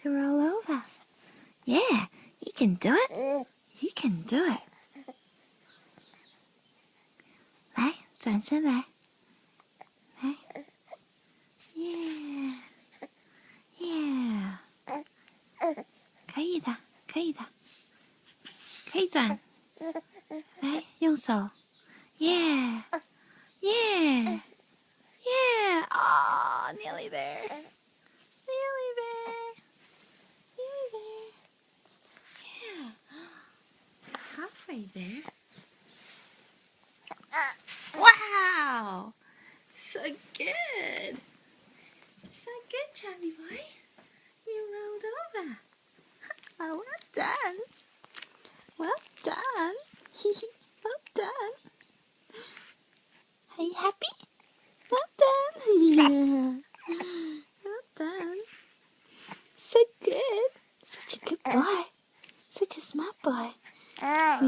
to roll over. Yeah, you can do it. You can do it. 来，转身来，来 ，Yeah, yeah， 可以的，可以的，可以转。来，用手 ，Yeah, yeah, yeah. Oh, nearly there. Nearly there. Nearly there. Yeah. Halfway there. Wow! So good. So good, Charlie boy. You rolled over. Oh, well done. Well done. Well done. Are you happy? Well done. Yeah. Well done. So good. Such a good boy. Such a smart boy. Yeah.